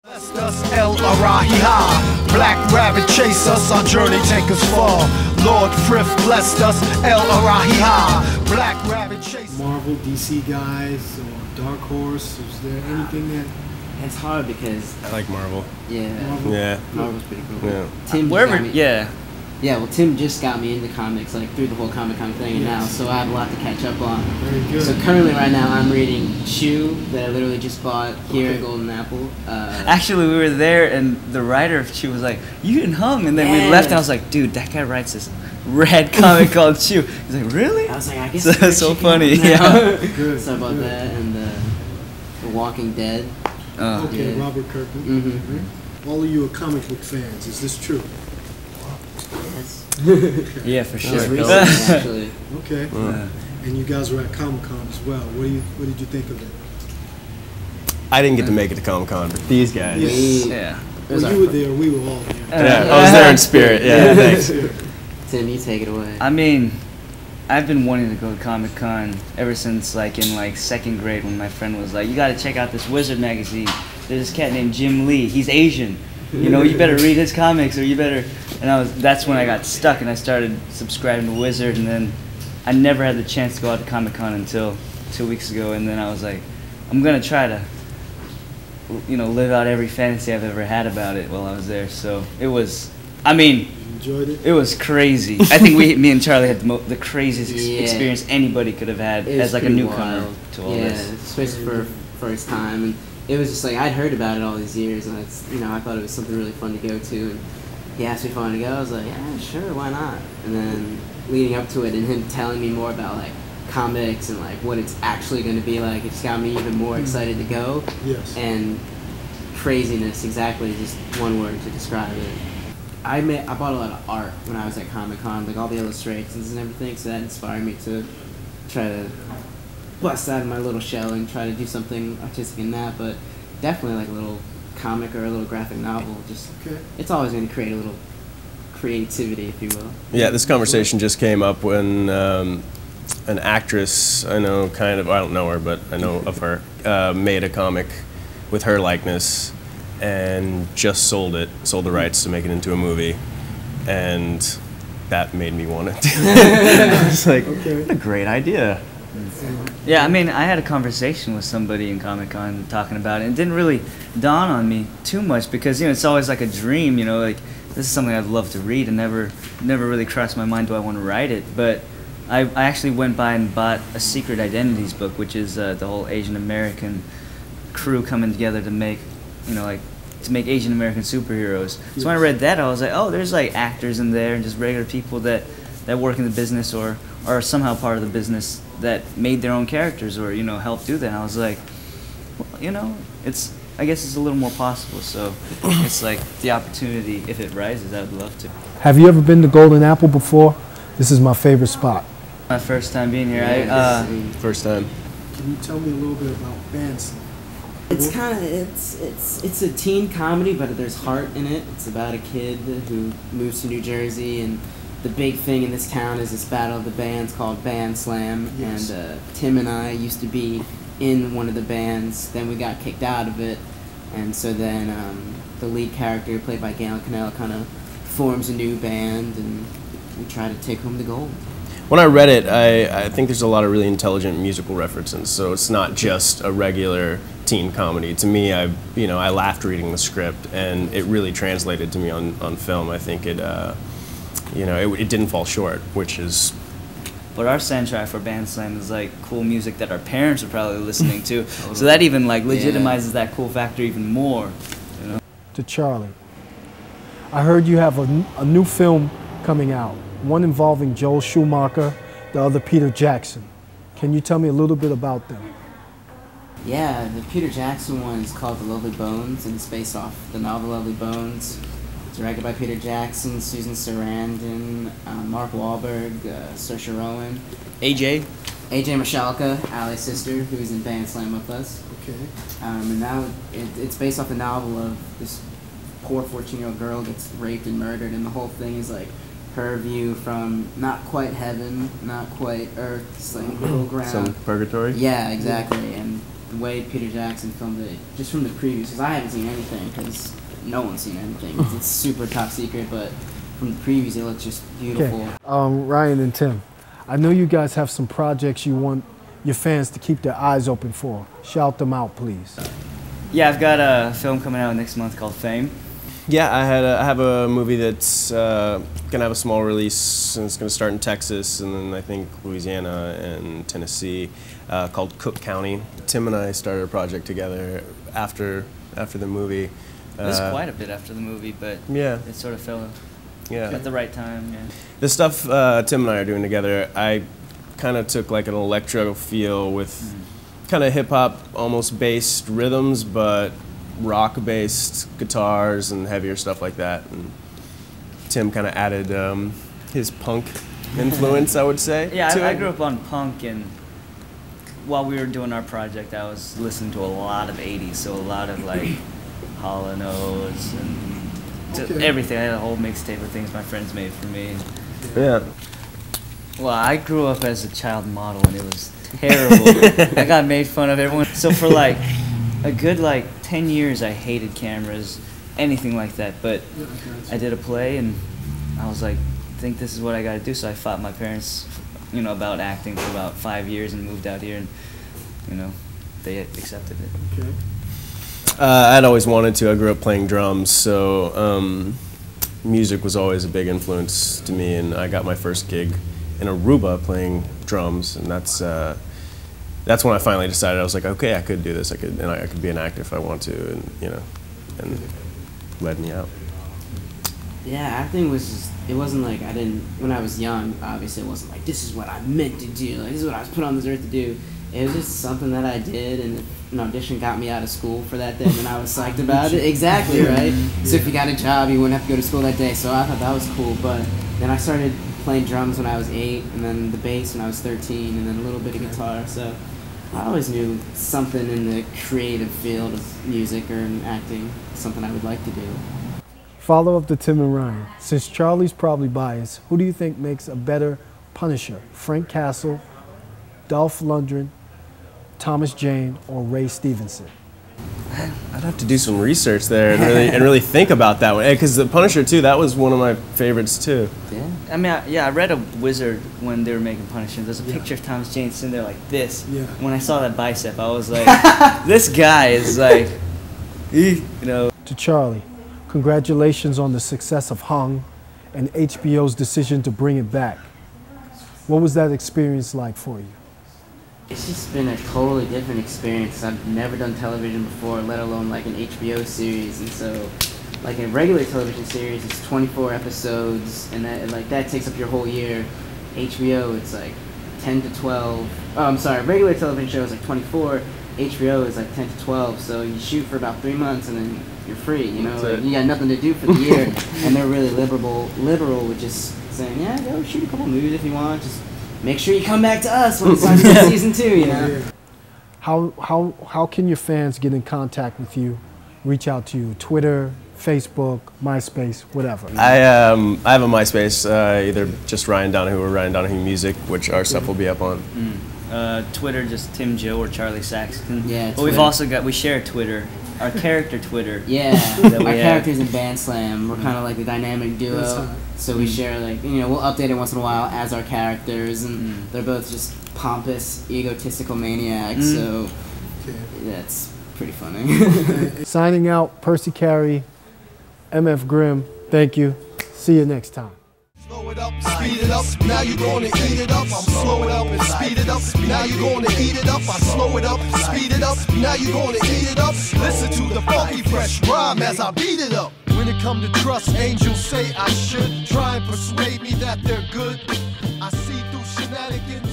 Blessed us El Arahiha, Black Rabbit chase us, our journey take us far. Lord Frith blessed us El Arahiha, Black Rabbit chase. Marvel, DC guys, or Dark Horse, is there anything that... It's hard because... I like Marvel. Yeah. Marvel? Yeah. Marvel's pretty cool. Yeah. Tim Wherever, got me, yeah. Yeah, well, Tim just got me into comics, like, through the whole Comic-Con thing, and now, so I have a lot to catch up on. Very good. So currently, right now, I'm reading Chew, that I literally just bought here at Golden Apple. Actually, we were there, and the writer of Chew was like, "You didn't hung," and then we left, and I was like, "Dude, that guy writes this red comic called Chew." He's like, "Really?" I was like, "I guess that's so funny." Yeah. Good. So about that, and The Walking Dead. Okay, Yeah. Robert Kirkman. Mm-hmm. Right? All of you are comic book fans. Is this true? Yes. Yeah, for sure. Just recently, actually. Okay. Yeah. And you guys were at Comic-Con as well. What did you think of it? I didn't get to make it to Comic Con, but these guys. Yes. Yeah. Well, you were there. We were all there. Yeah, I was there in spirit. Yeah, thanks. Tim, you take it away. I mean, I've been wanting to go to Comic Con ever since in second grade when my friend was like, "You got to check out this Wizard magazine. There's this cat named Jim Lee. He's Asian. You know, you better read his comics or you better." And that's when I got stuck and I started subscribing to Wizard, and then I never had the chance to go out to Comic Con until 2 weeks ago, and then I was like, I'm gonna try to, live out every fantasy I've ever had about it while I was there. So it was, You enjoyed it? it was crazy. I think me and Charlie had the craziest Yeah. experience anybody could have had It was as like a pretty newcomer wild. to all this. Especially for first time, and it was just like I'd heard about it all these years, and I thought it was something really fun to go to. And he asked me if I wanted to go. I was like, yeah, sure, why not? And then leading up to it, and him telling me more about like comics and like what it's actually going to be like, it just got me even more excited to go. Yes. And craziness, exactly, just one word to describe it. I bought a lot of art when I was at Comic-Con, like all the illustrations and everything, so that inspired me to try to bust out of my little shell and try to do something artistic in that, but definitely like a little comic or a little graphic novel. Just It's always going to create a little creativity, if you will. Yeah, this conversation just came up when an actress I know, I don't know her, but I know of her, made a comic with her likeness and just sold the rights to make it into a movie, and that made me want it. I was like, what a great idea. Yeah, I mean, I had a conversation with somebody in Comic-Con talking about it. It didn't really dawn on me too much because, it's always like a dream, like, this is something I'd love to read, and never really crossed my mind, do I want to write it? But I actually went by and bought a Secret Identities book, which is the whole Asian American crew coming together to make, to make Asian American superheroes. So when I read that, I was like, oh, there's like actors in there and just regular people that work in the business or are somehow part of the business that made their own characters or, helped do that. And I was like, well, I guess it's a little more possible. So it's like the opportunity, if it rises, I would love to. Have you ever been to Golden Apple before? This is my favorite spot. My first time being here. First time. Can you tell me a little bit about Bandstand? It's kind of it's a teen comedy, but there's heart in it. It's about a kid who moves to New Jersey, and the big thing in this town is this battle of the bands called Band Slam. Yes. And Tim and I used to be in one of the bands. Then we got kicked out of it, and so then the lead character, played by Gail Cannell, kind of forms a new band, and we try to take home the gold. When I read it, I think there's a lot of really intelligent musical references, so it's not just a regular teen comedy. To me, I laughed reading the script, and it really translated to me on film. I think it didn't fall short, which is... But our soundtrack for Band Slam is like cool music that our parents are probably listening to, so that even like legitimizes that cool factor even more. To Charlie, I heard you have a new film coming out, one involving Joel Schumacher, the other Peter Jackson. Can you tell me a little bit about them? Yeah, the Peter Jackson one is called The Lovely Bones, and it's based off the novel Lovely Bones. Directed by Peter Jackson, Susan Sarandon, Mark Wahlberg, Saoirse Ronan. AJ Michalka, Ali's sister, who's in Band Slam with us. Okay. And now it's based off the novel of this poor 14-year-old girl gets raped and murdered, and the whole thing is like her view from not quite heaven, not quite earth, just like middle ground. Some purgatory? Yeah, exactly. And the way Peter Jackson filmed it, just from the previews, because I haven't seen anything, because no one's seen anything. It's super top secret, but from the previews, it looks just beautiful. Okay. Ryan and Tim, I know you guys have some projects you want your fans to keep their eyes open for. Shout them out, please. Yeah, I've got a film coming out next month called Fame. Yeah, I have a movie that's gonna have a small release, and it's gonna start in Texas, and then I think Louisiana and Tennessee, called Cook County. Tim and I started a project together after the movie. It was quite a bit after the movie, but yeah, it sort of fell yeah. at the right time. Yeah. The stuff Tim and I are doing together, I kind of took like an electro feel with kind of hip hop, almost based rhythms, but rock based guitars and heavier stuff like that. And Tim kind of added his punk influence, I would say. Yeah, I grew up on punk, and while we were doing our project, I was listening to a lot of 80s, so a lot of like Hall & Oates and everything. I had a whole mixtape of things my friends made for me. Yeah. Well, I grew up as a child model, and it was terrible. I got made fun of everyone. So for like a good 10 years, I hated cameras, anything like that. But I did a play, and I was like, I think this is what I got to do. So I fought my parents, about acting for about 5 years, and moved out here, and they accepted it. Okay. I'd always wanted to. I grew up playing drums, so music was always a big influence to me, and I got my first gig in Aruba playing drums, and that's when I finally decided. I was like, okay, I could do this. I could be an actor if I want to, and led me out. Yeah, acting was just, it wasn't like when I was young, obviously it wasn't like, this is what I meant to do, this is what I was put on this earth to do. It was just something that I did, and an audition got me out of school for that day, and I was psyched about it. Exactly, right? So if you got a job, you wouldn't have to go to school that day, so I thought that was cool. But then I started playing drums when I was 8, and then the bass when I was 13, and then a little bit of guitar, so I always knew something in the creative field of music or in acting, something I would like to do. Follow up to Tim and Ryan. Since Charlie's probably biased, who do you think makes a better Punisher? Frank Castle, Dolph Lundgren, Thomas Jane, or Ray Stevenson? I'd have to do some research there and really think about that one. Because the Punisher too, that was one of my favorites too. Yeah. I mean, I read a Wizard when they were making Punisher. There's a picture of Thomas Jane sitting there like this. Yeah. When I saw that bicep, I was like, this guy is like, To Charlie, congratulations on the success of Hung and HBO's decision to bring it back. What was that experience like for you? It's just been a totally different experience. I've never done television before, let alone like an HBO series, and so like a regular television series is 24 episodes, and that takes up your whole year. HBO, it's like 10 to 12. Oh, I'm sorry, regular television show is like 24. HBO is like 10 to 12, so you shoot for about 3 months and then you're free, you got nothing to do for the year. And they're really liberal with just saying, yeah, go shoot a couple movies if you want, just make sure you come back to us when it's time for season 2, How can your fans get in contact with you, reach out to you? Twitter, Facebook, MySpace, whatever. I have a MySpace, either just Ryan Donowho or Ryan Donowho Music, which our stuff will be up on. Twitter, just Tim Joe or Charlie Saxton. Yeah, but we've also we share Twitter, our character Twitter. Yeah, our characters in Band Slam, we're kind of like the dynamic duo. So we share we'll update it once in a while as our characters, and they're both just pompous, egotistical maniacs. So that's pretty funny. Signing out, Percy Carey, MF Grimm. Thank you. See you next time. Slow it up, speed it up, now you're gonna eat it up. I'm slow it up and speed it up, now you're gonna eat it up. I slow it up, speed it up, now you're gonna eat it up. Listen to the funky fresh rhyme as I beat it up. When it come to trust, angels say I should try and persuade me that they're good. I see through shenanigans.